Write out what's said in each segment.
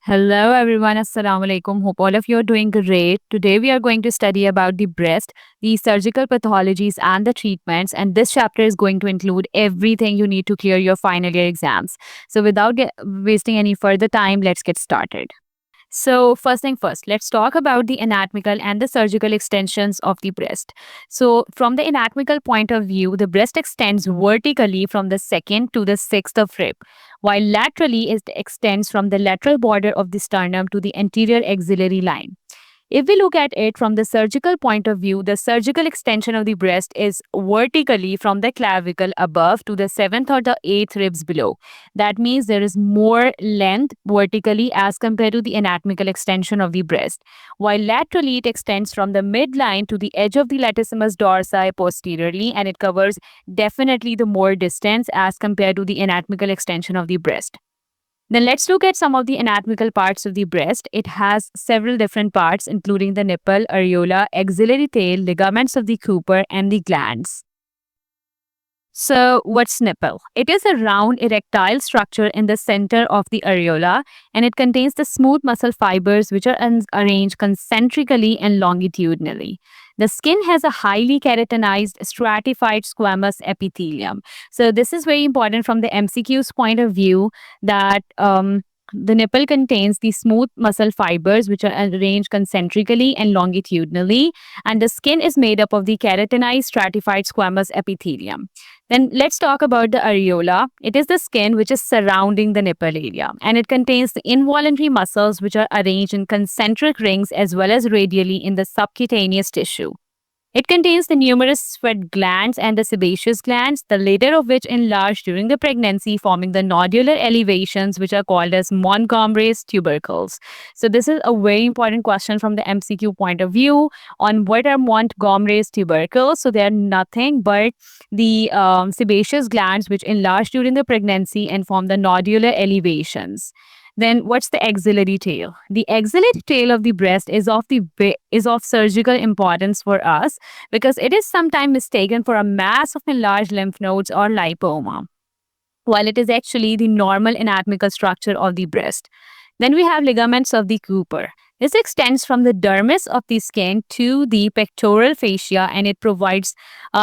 Hello everyone, Assalamu alaikum. Hope all of you are doing great. Today we are going to study about the breast, the surgical pathologies and the treatments, and this chapter is going to include everything you need to clear your final year exams. So without wasting any further time, let's get started. So, first thing first, let's talk about the anatomical and the surgical extensions of the breast. So, from the anatomical point of view, the breast extends vertically from the second to the sixth of rib, while laterally it extends from the lateral border of the sternum to the anterior axillary line. If we look at it from the surgical point of view, the surgical extension of the breast is vertically from the clavicle above to the seventh or the eighth ribs below. That means there is more length vertically as compared to the anatomical extension of the breast. While laterally, it extends from the midline to the edge of the latissimus dorsi posteriorly, and it covers definitely the more distance as compared to the anatomical extension of the breast. Then let's look at some of the anatomical parts of the breast. It has several different parts, including the nipple, areola, axillary tail, ligaments of the Cooper, and the glands. So, what's nipple? It is a round erectile structure in the center of the areola, and it contains the smooth muscle fibers which are arranged concentrically and longitudinally. The skin has a highly keratinized stratified squamous epithelium. So, this is very important from the MCQ's point of view that the nipple contains the smooth muscle fibers which are arranged concentrically and longitudinally, and the skin is made up of the keratinized stratified squamous epithelium. Then let's talk about the areola. It is the skin which is surrounding the nipple area, and it contains the involuntary muscles which are arranged in concentric rings as well as radially in the subcutaneous tissue. It contains the numerous sweat glands and the sebaceous glands, the latter of which enlarge during the pregnancy, forming the nodular elevations, which are called as Montgomery's tubercles. So, this is a very important question from the MCQ point of view on what are Montgomery's tubercles. So, they are nothing but the sebaceous glands which enlarge during the pregnancy and form the nodular elevations. Then what's the axillary tail? The axillary tail of the breast is of surgical importance for us because it is sometimes mistaken for a mass of enlarged lymph nodes or lipoma, while it is actually the normal anatomical structure of the breast. Then we have ligaments of the Cooper. This extends from the dermis of the skin to the pectoral fascia, and it provides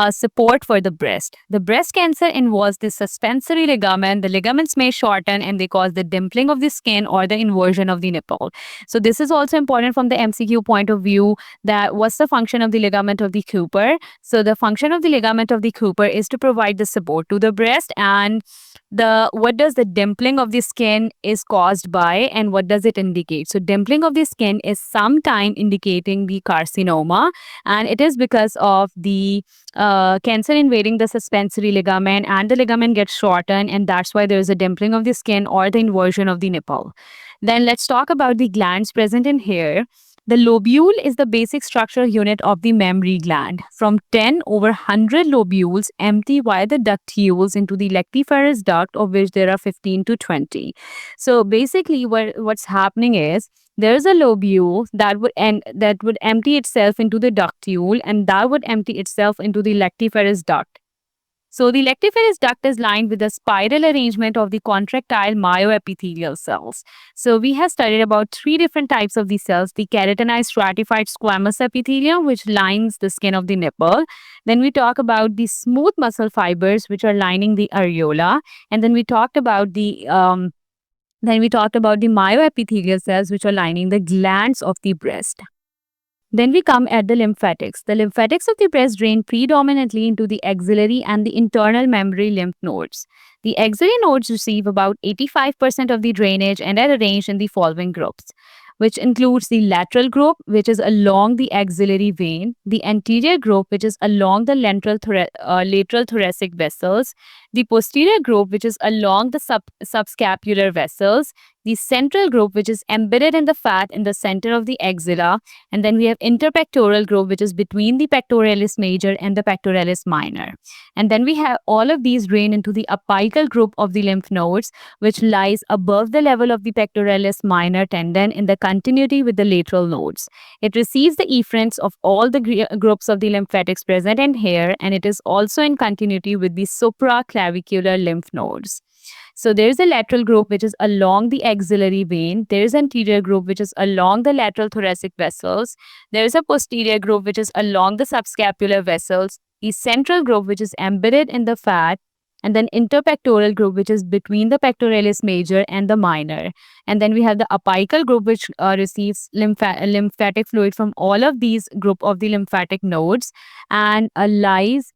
support for the breast. The breast cancer involves the suspensory ligament. The ligaments may shorten and they cause the dimpling of the skin or the inversion of the nipple. So, this is also important from the MCQ point of view that what's the function of the ligament of the Cooper? So, the function of the ligament of the Cooper is to provide the support to the breast, and the what does the dimpling of the skin is caused by and what does it indicate? So, dimpling of the skin is sometime indicating the carcinoma, and it is because of the cancer invading the suspensory ligament, and the ligament gets shortened, and that's why there is a dimpling of the skin or the inversion of the nipple. Then let's talk about the glands present in here. The lobule is the basic structural unit of the mammary gland. From 10 over 100 lobules empty via the ductules into the lactiferous duct, of which there are 15 to 20. So basically, what's happening is there is a lobule that would empty itself into the ductule, and that would empty itself into the lactiferous duct. So the lactiferous duct is lined with a spiral arrangement of the contractile myoepithelial cells. So we have studied about three different types of these cells: the keratinized stratified squamous epithelium, which lines the skin of the nipple. Then we talk about the smooth muscle fibers, which are lining the areola. And then we talked about the myoepithelial cells, which are lining the glands of the breast. Then we come at the lymphatics. The lymphatics of the breast drain predominantly into the axillary and the internal mammary lymph nodes. The axillary nodes receive about 85% of the drainage and are arranged in the following groups, which includes the lateral group, which is along the axillary vein, the anterior group, which is along the lateral thoracic vessels, the posterior group, which is along the subscapular vessels, the central group, which is embedded in the fat in the center of the axilla, and then we have interpectoral group, which is between the pectoralis major and the pectoralis minor. And then we have all of these drain into the apical group of the lymph nodes, which lies above the level of the pectoralis minor tendon in the continuity with the lateral nodes. It receives the efferents of all the groups of the lymphatics present in here, and it is also in continuity with the supraclavicular lymph nodes. So there is a lateral groove which is along the axillary vein. There is anterior groove which is along the lateral thoracic vessels. There is a posterior groove which is along the subscapular vessels. The central groove which is embedded in the fat, and then interpectoral groove which is between the pectoralis major and the minor. And then we have the apical groove which receives lymphatic fluid from all of these group of the lymphatic nodes and lies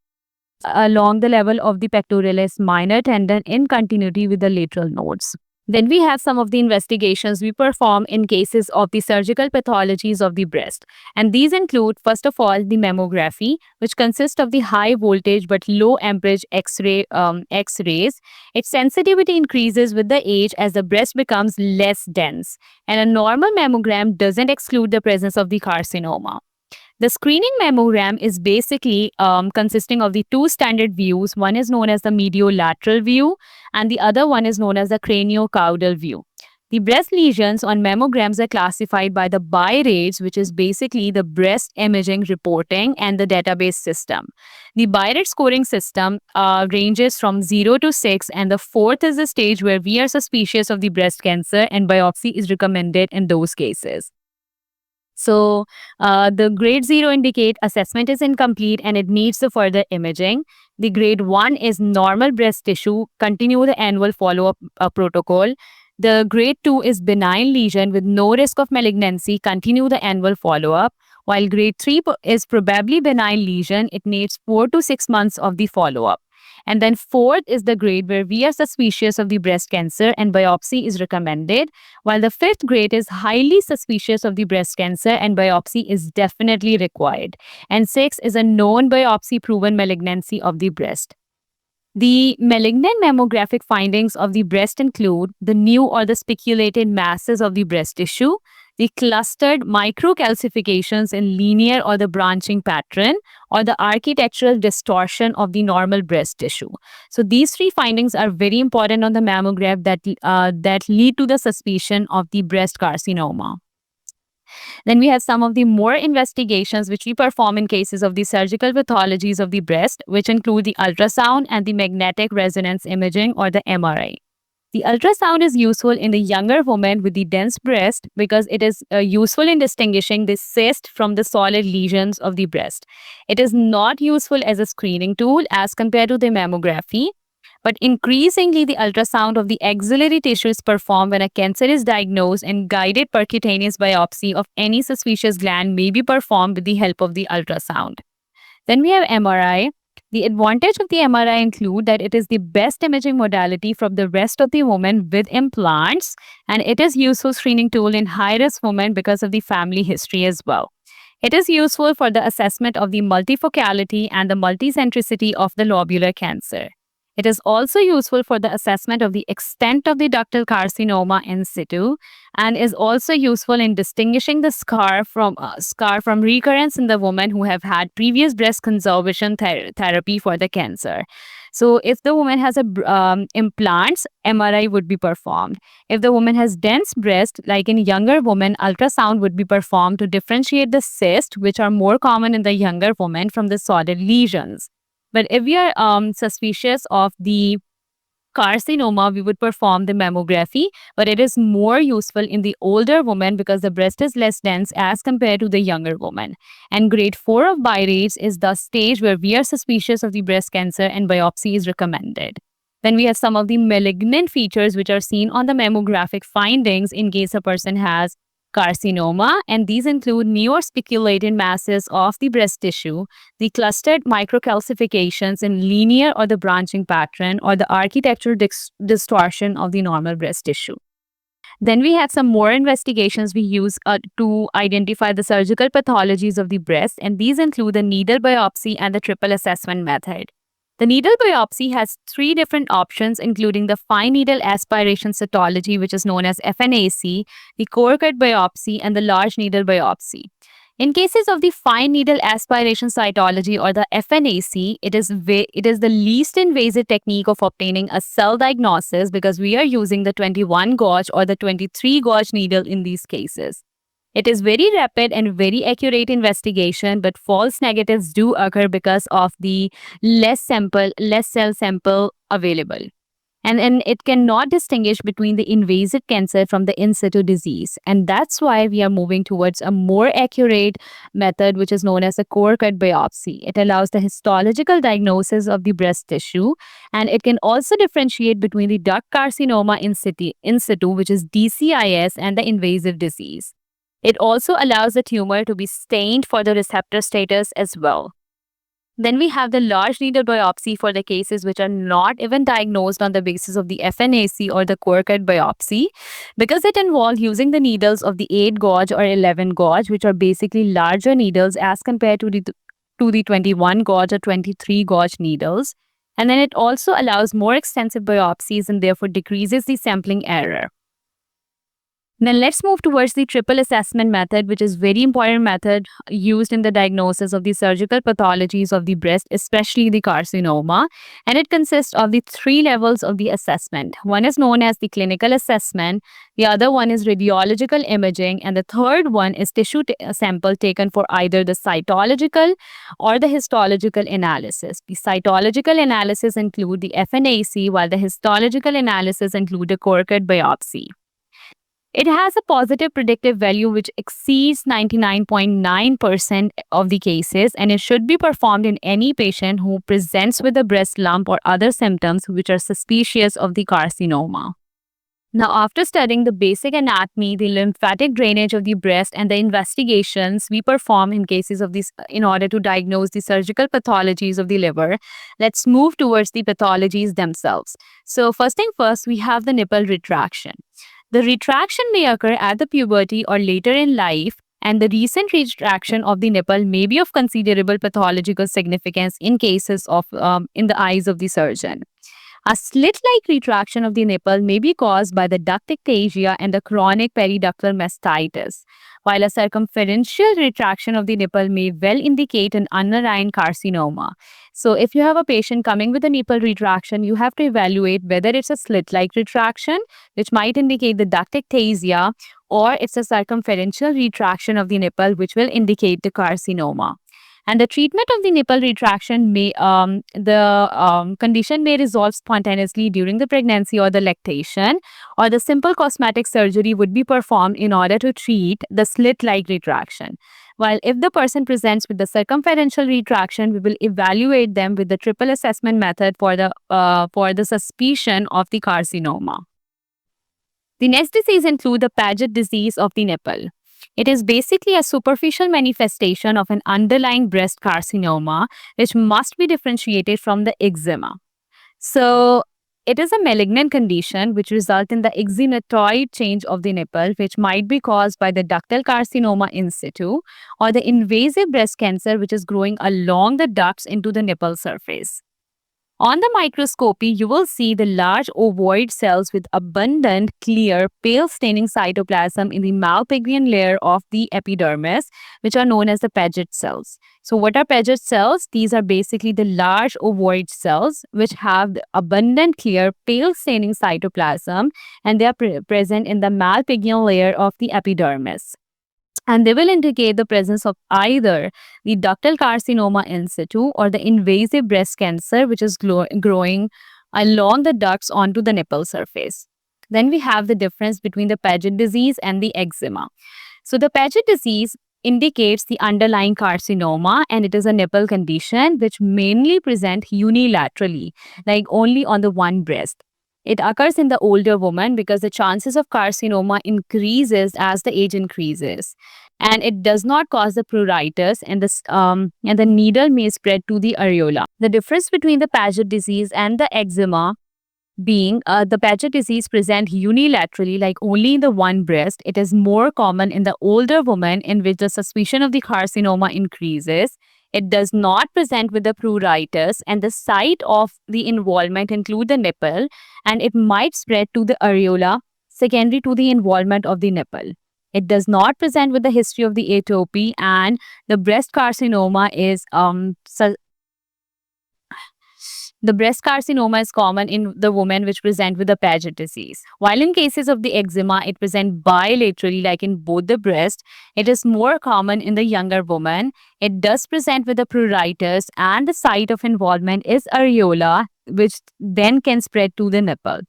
along the level of the pectoralis minor tendon in continuity with the lateral nodes. Then we have some of the investigations we perform in cases of the surgical pathologies of the breast. And these include, first of all, the mammography, which consists of the high voltage but low amperage X-rays. Its sensitivity increases with the age as the breast becomes less dense. And a normal mammogram doesn't exclude the presence of the carcinoma. The screening mammogram is basically consisting of the two standard views. One is known as the mediolateral view and the other one is known as the craniocaudal view. The breast lesions on mammograms are classified by the BI-RADS, which is basically the breast imaging reporting and the database system. The BI-RADS scoring system ranges from 0 to 6, and the fourth is the stage where we are suspicious of the breast cancer and biopsy is recommended in those cases. So the grade 0 indicate assessment is incomplete and it needs the further imaging. The grade 1 is normal breast tissue, continue the annual follow-up protocol. The grade 2 is benign lesion with no risk of malignancy, continue the annual follow-up. While grade 3 is probably benign lesion, it needs 4 to 6 months of the follow-up. And then fourth is the grade where we are suspicious of the breast cancer and biopsy is recommended, while the fifth grade is highly suspicious of the breast cancer and biopsy is definitely required. And six is a known biopsy proven malignancy of the breast. The malignant mammographic findings of the breast include the new or the spiculated masses of the breast tissue, the clustered microcalcifications in linear or the branching pattern, or the architectural distortion of the normal breast tissue. So these three findings are very important on the mammograph that lead to the suspicion of the breast carcinoma. Then we have some of the more investigations which we perform in cases of the surgical pathologies of the breast, which include the ultrasound and the magnetic resonance imaging or the MRI. The ultrasound is useful in the younger woman with the dense breast because it is useful in distinguishing the cyst from the solid lesions of the breast. It is not useful as a screening tool as compared to the mammography. But increasingly, the ultrasound of the axillary tissue is performed when a cancer is diagnosed, and guided percutaneous biopsy of any suspicious gland may be performed with the help of the ultrasound. Then we have MRI. The advantage of the MRI include that it is the best imaging modality from the rest of the woman with implants, and it is useful screening tool in high-risk women because of the family history as well. It is useful for the assessment of the multifocality and the multicentricity of the lobular cancer. It is also useful for the assessment of the extent of the ductal carcinoma in situ and is also useful in distinguishing the scar from recurrence in the women who have had previous breast conservation therapy for the cancer. So if the woman has implants, MRI would be performed. If the woman has dense breast, like in younger women, ultrasound would be performed to differentiate the cysts, which are more common in the younger women, from the solid lesions. But if we are suspicious of the carcinoma, we would perform the mammography, but it is more useful in the older woman because the breast is less dense as compared to the younger woman. And grade 4 of BI-RADS is the stage where we are suspicious of the breast cancer and biopsy is recommended. Then we have some of the malignant features which are seen on the mammographic findings in case a person has carcinoma, and these include neospiculated masses of the breast tissue, the clustered microcalcifications in linear or the branching pattern, or the architectural distortion of the normal breast tissue. Then we have some more investigations we use to identify the surgical pathologies of the breast, and these include the needle biopsy and the triple assessment method. The needle biopsy has 3 different options, including the fine needle aspiration cytology, which is known as FNAC, the core cut biopsy, and the large needle biopsy. In cases of the fine needle aspiration cytology or the FNAC, it is the least invasive technique of obtaining a cell diagnosis because we are using the 21 gauge or the 23 gauge needle in these cases. It is very rapid and very accurate investigation, but false negatives do occur because of the less cell sample available. And it cannot distinguish between the invasive cancer from the in situ disease. And that's why we are moving towards a more accurate method, which is known as a core cut biopsy. It allows the histological diagnosis of the breast tissue, and it can also differentiate between the duct carcinoma in situ, which is DCIS, and the invasive disease. It also allows the tumor to be stained for the receptor status as well. Then we have the large needle biopsy for the cases which are not even diagnosed on the basis of the FNAC or the core cut biopsy, because it involves using the needles of the 8 gauge or 11 gauge, which are basically larger needles as compared to the 21 gauge or 23 gauge needles. And then it also allows more extensive biopsies and therefore decreases the sampling error. Then let's move towards the triple assessment method, which is very important method used in the diagnosis of the surgical pathologies of the breast, especially the carcinoma. And it consists of the 3 levels of the assessment. One is known as the clinical assessment, the other one is radiological imaging, and the third one is tissue sample taken for either the cytological or the histological analysis. The cytological analysis include the FNAC, while the histological analysis include the core cut biopsy. It has a positive predictive value which exceeds 99.9% of the cases, and it should be performed in any patient who presents with a breast lump or other symptoms which are suspicious of the carcinoma. Now, after studying the basic anatomy, the lymphatic drainage of the breast, and the investigations we perform in cases of this in order to diagnose the surgical pathologies of the liver, let's move towards the pathologies themselves. So, first thing first, we have the nipple retraction. The retraction may occur at the puberty or later in life, and the recent retraction of the nipple may be of considerable pathological significance in cases of in the eyes of the surgeon. A slit-like retraction of the nipple may be caused by the duct ectasia and the chronic periductal mastitis, while a circumferential retraction of the nipple may well indicate an underlying carcinoma. So if you have a patient coming with a nipple retraction, you have to evaluate whether it's a slit-like retraction, which might indicate the duct ectasia, or it's a circumferential retraction of the nipple, which will indicate the carcinoma. And the treatment of the nipple retraction condition may resolve spontaneously during the pregnancy or the lactation, or the simple cosmetic surgery would be performed in order to treat the slit-like retraction. While if the person presents with the circumferential retraction, we will evaluate them with the triple assessment method for the suspicion of the carcinoma. The next disease include the Paget disease of the nipple. It is basically a superficial manifestation of an underlying breast carcinoma, which must be differentiated from the eczema. So, it is a malignant condition which results in the exematoid change of the nipple, which might be caused by the ductal carcinoma in situ or the invasive breast cancer, which is growing along the ducts into the nipple surface. On the microscopy, you will see the large ovoid cells with abundant, clear, pale staining cytoplasm in the Malpighian layer of the epidermis, which are known as the Paget cells. So what are Paget cells? These are basically the large ovoid cells which have the abundant, clear, pale staining cytoplasm, and they are present in the Malpighian layer of the epidermis. And they will indicate the presence of either the ductal carcinoma in situ or the invasive breast cancer, which is growing along the ducts onto the nipple surface. Then we have the difference between the Paget disease and the eczema. So the Paget disease indicates the underlying carcinoma, and it is a nipple condition which mainly present unilaterally, like only on the one breast. It occurs in the older woman because the chances of carcinoma increases as the age increases, and it does not cause the pruritus, and the needle may spread to the areola. The difference between the Paget disease and the eczema being the Paget disease present unilaterally, like only in the one breast. It is more common in the older woman, in which the suspicion of the carcinoma increases. It does not present with the pruritus, and the site of the involvement include the nipple, and it might spread to the areola secondary to the involvement of the nipple. It does not present with the history of the atopy, and the breast carcinoma is the breast carcinoma is common in the women which present with the Paget disease. While in cases of the eczema, it presents bilaterally, like in both the breast. It is more common in the younger woman. It does present with the pruritus, and the site of involvement is areola, which then can spread to the nipple.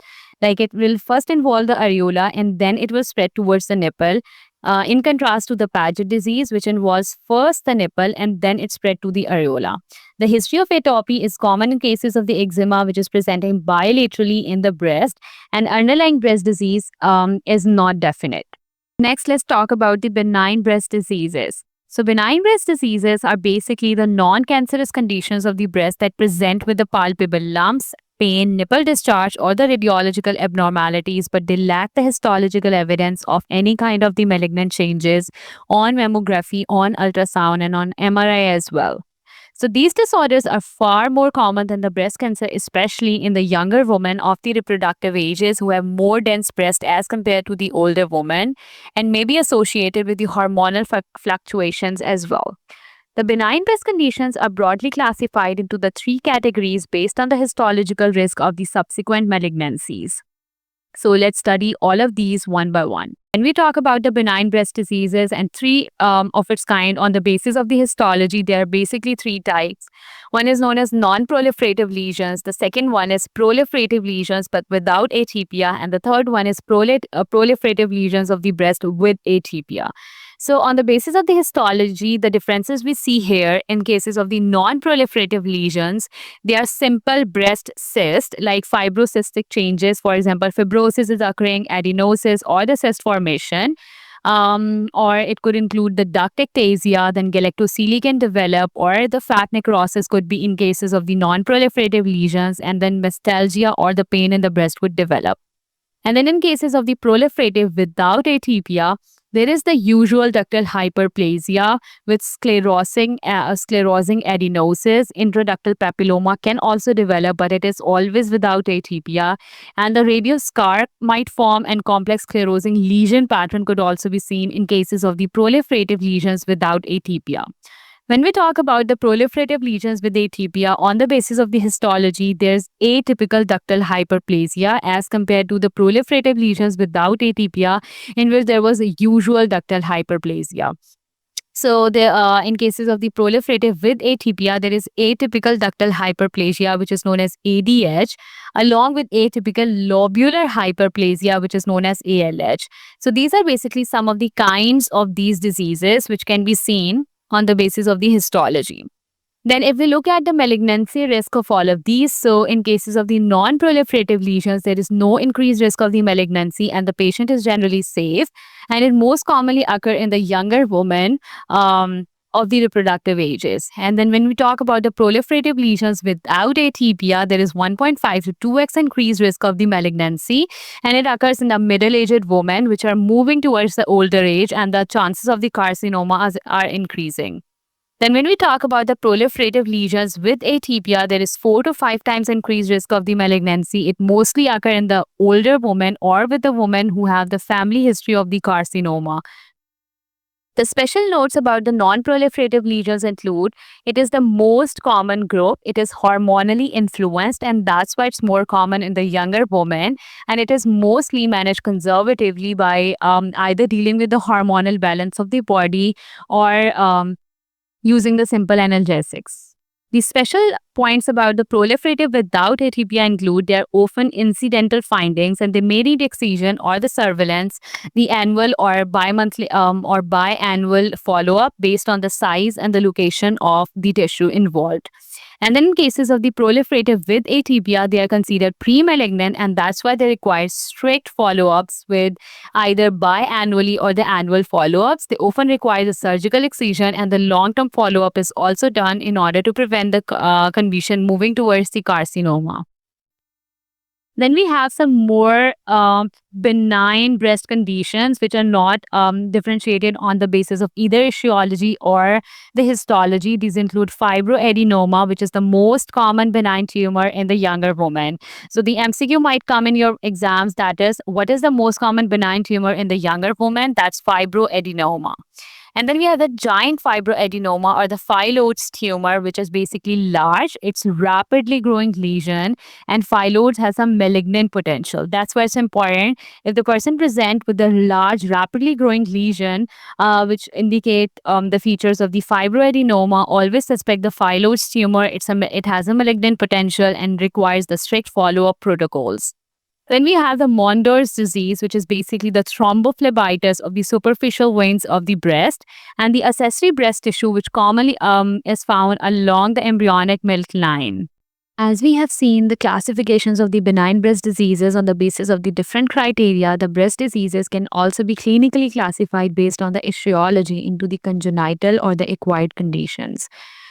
Like it will first involve the areola and then it will spread towards the nipple. In contrast to the Paget disease, which involves first the nipple and then it spread to the areola. The history of atopy is common in cases of the eczema, which is presenting bilaterally in the breast, and underlying breast disease is not definite. Next, let's talk about the benign breast diseases. So, benign breast diseases are basically the non-cancerous conditions of the breast that present with the palpable lumps, pain, nipple discharge, or the radiological abnormalities, but they lack the histological evidence of any kind of the malignant changes on mammography, on ultrasound, and on MRI as well. So these disorders are far more common than the breast cancer, especially in the younger women of the reproductive ages who have more dense breast as compared to the older women, and may be associated with the hormonal fluctuations as well. The benign breast conditions are broadly classified into the three categories based on the histological risk of the subsequent malignancies. So let's study all of these one by one. When we talk about the benign breast diseases and three of its kind on the basis of the histology, there are basically three types. One is known as non-proliferative lesions. The second one is proliferative lesions but without atypia. And the third one is proliferative lesions of the breast with atypia. So on the basis of the histology, the differences we see here in cases of the non-proliferative lesions, they are simple breast cyst like fibrocystic changes. For example, fibrosis is occurring, adenosis, or the cyst formation. Or it could include the duct ectasia, then galactocele can develop, or the fat necrosis could be in cases of the non-proliferative lesions, and then mestalgia or the pain in the breast would develop. And then in cases of the proliferative without atypia, there is the usual ductal hyperplasia with sclerosing adenosis. Intraductal papilloma can also develop, but it is always without atypia. And the radial scar might form, and complex sclerosing lesion pattern could also be seen in cases of the proliferative lesions without atypia. When we talk about the proliferative lesions with atypia, on the basis of the histology, there's atypical ductal hyperplasia as compared to the proliferative lesions without atypia, in which there was a usual ductal hyperplasia. So, in cases of the proliferative with atypia, there is atypical ductal hyperplasia, which is known as ADH, along with atypical lobular hyperplasia, which is known as ALH. So, these are basically some of the kinds of these diseases which can be seen on the basis of the histology. Then if we look at the malignancy risk of all of these, so in cases of the non-proliferative lesions, there is no increased risk of the malignancy and the patient is generally safe, and it most commonly occur in the younger women of the reproductive ages. And then when we talk about the proliferative lesions without atypia, there is 1.5 to 2x increased risk of the malignancy, and it occurs in the middle-aged women which are moving towards the older age, and the chances of the carcinoma are increasing. Then when we talk about the proliferative lesions with atypia, there is 4 to 5 times increased risk of the malignancy. It mostly occur in the older women or with the women who have the family history of the carcinoma. The special notes about the non-proliferative lesions include it is the most common group, it is hormonally influenced, and that's why it's more common in the younger women, and it is mostly managed conservatively by either dealing with the hormonal balance of the body or using the simple analgesics. The special points about the proliferative without atypia include they are often incidental findings and they may need excision or the surveillance, the annual or bi-monthly or biannual follow-up based on the size and the location of the tissue involved. And then in cases of the proliferative with atypia, they are considered pre-malignant, and that's why they require strict follow-ups with either biannually or the annual follow-ups. They often require the surgical excision, and the long-term follow-up is also done in order to prevent the condition moving towards the carcinoma. Then we have some more benign breast conditions which are not differentiated on the basis of either etiology or the histology. These include fibroadenoma, which is the most common benign tumor in the younger woman. So the MCQ might come in your exams, that is, what is the most common benign tumor in the younger woman? That's fibroadenoma. And then we have the giant fibroadenoma or the phyllodes tumor, which is basically large. It's rapidly growing lesion, and phyllodes has some malignant potential. That's why it's important. If the person present with a large, rapidly growing lesion, which indicate the features of the fibroadenoma, always suspect the phyllodes tumor. It has a malignant potential and requires the strict follow-up protocols. Then we have the Mondor's disease, which is basically the thrombophlebitis of the superficial veins of the breast and the accessory breast tissue, which commonly is found along the embryonic milk line. As we have seen the classifications of the benign breast diseases on the basis of the different criteria, the breast diseases can also be clinically classified based on the etiology into the congenital or the acquired conditions.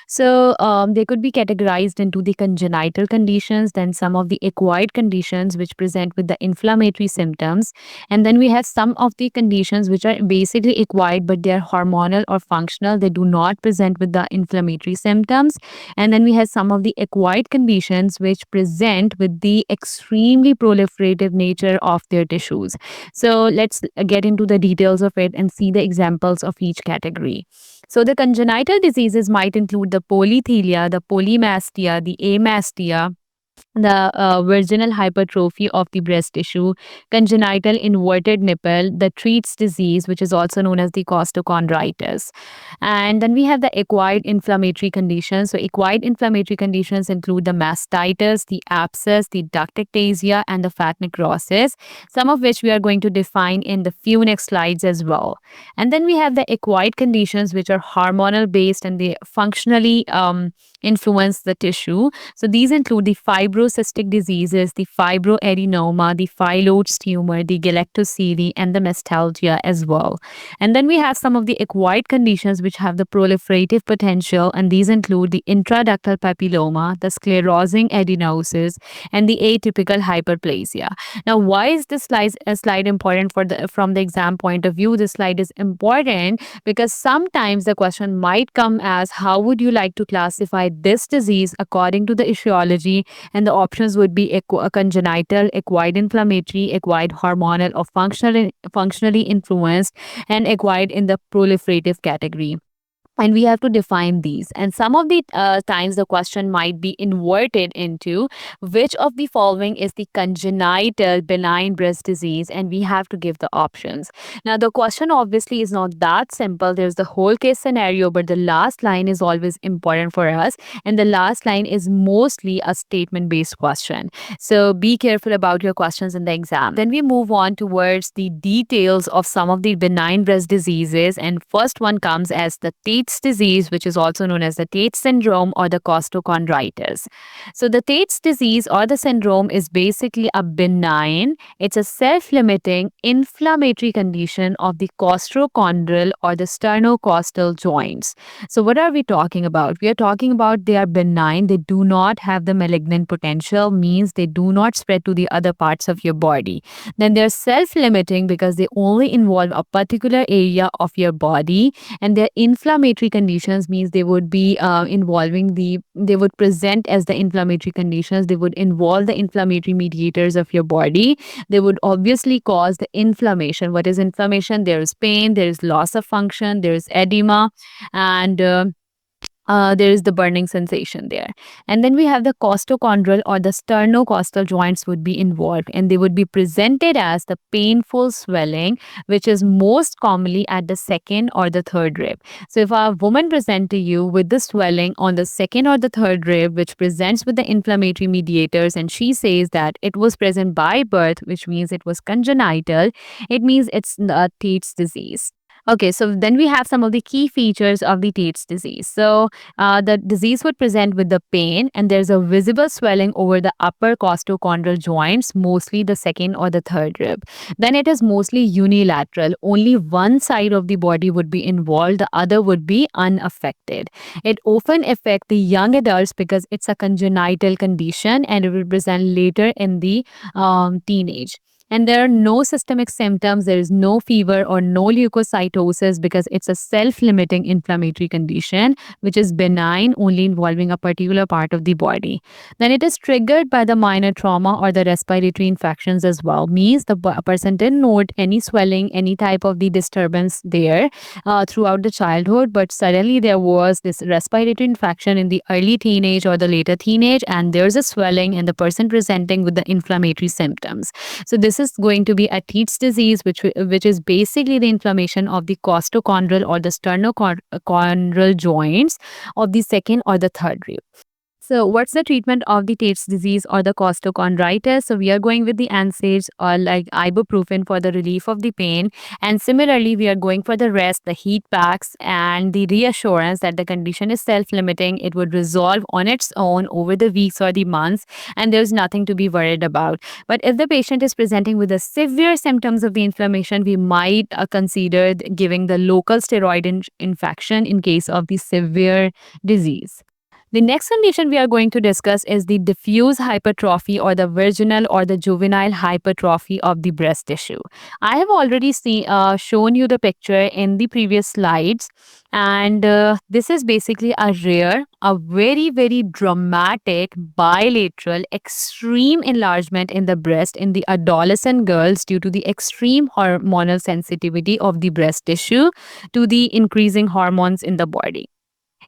So they could be categorized into the congenital conditions, then some of the acquired conditions which present with the inflammatory symptoms, and then we have some of the conditions which are basically acquired but they are hormonal or functional. They do not present with the inflammatory symptoms, and then we have some of the acquired conditions which present with the extremely proliferative nature of their tissues. So let's get into the details of it and see the examples of each category. So the congenital diseases might include the polythelia, the polymastia, the amastia, the virginal hypertrophy of the breast tissue, congenital inverted nipple, the Treats disease, which is also known as the costochondritis. And then we have the acquired inflammatory conditions. So, acquired inflammatory conditions include the mastitis, the abscess, the duct ectasia, and the fat necrosis, some of which we are going to define in the few next slides as well. And then we have the acquired conditions, which are hormonal based and they functionally influence the tissue. So these include the fibrocystic diseases, the fibroadenoma, the phyllodes tumor, the galactocele, and the mastalgia as well. And then we have some of the acquired conditions which have the proliferative potential, and these include the intraductal papilloma, the sclerosing adenosis, and the atypical hyperplasia. Now, why is this slide important from the exam point of view? This slide is important because sometimes the question might come as how would you like to classify this disease according to the etiology, and the options would be congenital, acquired inflammatory, acquired hormonal, or functionally influenced, and acquired in the proliferative category. And we have to define these. And some of the times the question might be inverted into which of the following is the congenital benign breast disease, and we have to give the options. Now, the question obviously is not that simple. There's the whole case scenario, but the last line is always important for us. And the last line is mostly a statement based question. So be careful about your questions in the exam. Then we move on towards the details of some of the benign breast diseases. And first one comes as the Tate's disease, which is also known as the Tate syndrome or the costochondritis. So the Tate's disease or the syndrome is basically a benign, it's a self-limiting inflammatory condition of the costochondral or the sternocostal joints. So what are we talking about? We are talking about they are benign, they do not have the malignant potential, means they do not spread to the other parts of your body. Then they're self-limiting because they only involve a particular area of your body, and their inflammatory conditions means they would be they would present as the inflammatory conditions, they would involve the inflammatory mediators of your body, they would obviously cause the inflammation. What is inflammation? There is pain, there is loss of function, there is edema, and there is the burning sensation there. And then we have the costochondral or the sternocostal joints would be involved, and they would be presented as the painful swelling, which is most commonly at the second or the third rib. So if a woman present to you with the swelling on the second or the third rib, which presents with the inflammatory mediators, and she says that it was present by birth, which means it was congenital, it means it's Tate's disease. Okay, so then we have some of the key features of the Tate's disease. So the disease would present with the pain, and there's a visible swelling over the upper costochondral joints, mostly the second or the third rib. Then it is mostly unilateral. Only one side of the body would be involved, the other would be unaffected. It often affects the young adults because it's a congenital condition and it will present later in the teenage. And there are no systemic symptoms. There is no fever or no leukocytosis because it's a self-limiting inflammatory condition which is benign, only involving a particular part of the body. Then it is triggered by the minor trauma or the respiratory infections as well. Means the person didn't note any swelling, any type of the disturbance there throughout the childhood, but suddenly there was this respiratory infection in the early teenage or the later teenage, and there's a swelling and the person presenting with the inflammatory symptoms. So this is going to be a Tietz disease, which is basically the inflammation of the costochondral or the sternochondral joints of the second or the third rib. So, what's the treatment of the Tate's disease or the costochondritis? So, we are going with the NSAIDs or like ibuprofen for the relief of the pain. And similarly, we are going for the rest, the heat packs, and the reassurance that the condition is self limiting. It would resolve on its own over the weeks or the months, and there's nothing to be worried about. But if the patient is presenting with the severe symptoms of the inflammation, we might consider giving the local steroid infection in case of the severe disease. The next condition we are going to discuss is the diffuse hypertrophy or the virginal or the juvenile hypertrophy of the breast tissue. I have already shown you the picture in the previous slides, and this is basically a rare, a very, very dramatic bilateral extreme enlargement in the breast in the adolescent girls due to the extreme hormonal sensitivity of the breast tissue to the increasing hormones in the body.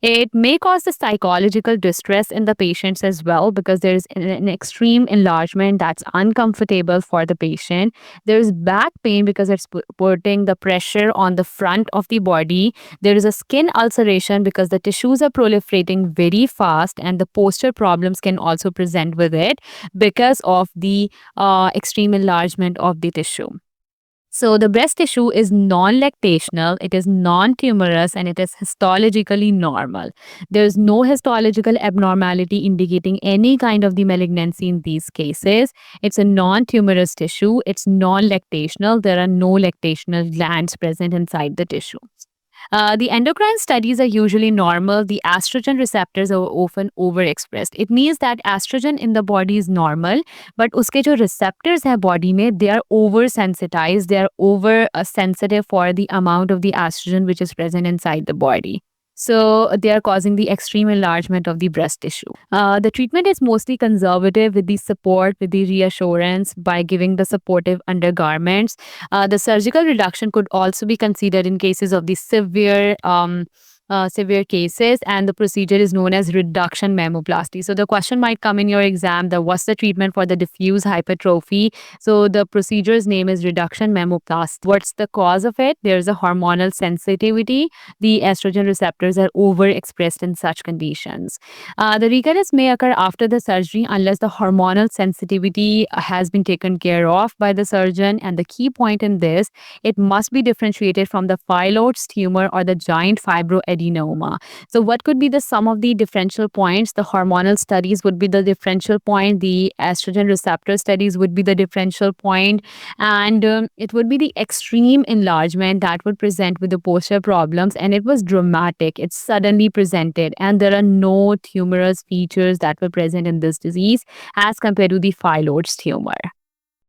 It may cause the psychological distress in the patients as well because there is an extreme enlargement that's uncomfortable for the patient. There's back pain because it's putting the pressure on the front of the body. There is a skin ulceration because the tissues are proliferating very fast, and the posture problems can also present with it because of the extreme enlargement of the tissue. So the breast tissue is non-lactational, it is non-tumorous, and it is histologically normal. There is no histological abnormality indicating any kind of the malignancy in these cases. It's a non-tumorous tissue, it's non-lactational, there are no lactational glands present inside the tissue. The endocrine studies are usually normal. The estrogen receptors are often overexpressed. It means that estrogen in the body is normal, but uske jo receptors hai body mein, they are oversensitized. They are over sensitive for the amount of the estrogen which is present inside the body. So they are causing the extreme enlargement of the breast tissue. The treatment is mostly conservative with the support, with the reassurance by giving the supportive undergarments. The surgical reduction could also be considered in cases of the severe cases, and the procedure is known as reduction mammoplasty. So the question might come in your exam that what's the treatment for the diffuse hypertrophy? So the procedure's name is reduction mammoplasty. What's the cause of it? There's a hormonal sensitivity. The estrogen receptors are overexpressed in such conditions. The recurrence may occur after the surgery unless the hormonal sensitivity has been taken care of by the surgeon. And the key point in this, it must be differentiated from the phyllodes tumor or the giant fibroadenoma. So what could be the sum of the differential points? The hormonal studies would be the differential point. The estrogen receptor studies would be the differential point. And it would be the extreme enlargement that would present with the posture problems. And it was dramatic. It suddenly presented. And there are no tumorous features that were present in this disease as compared to the phyllodes tumor.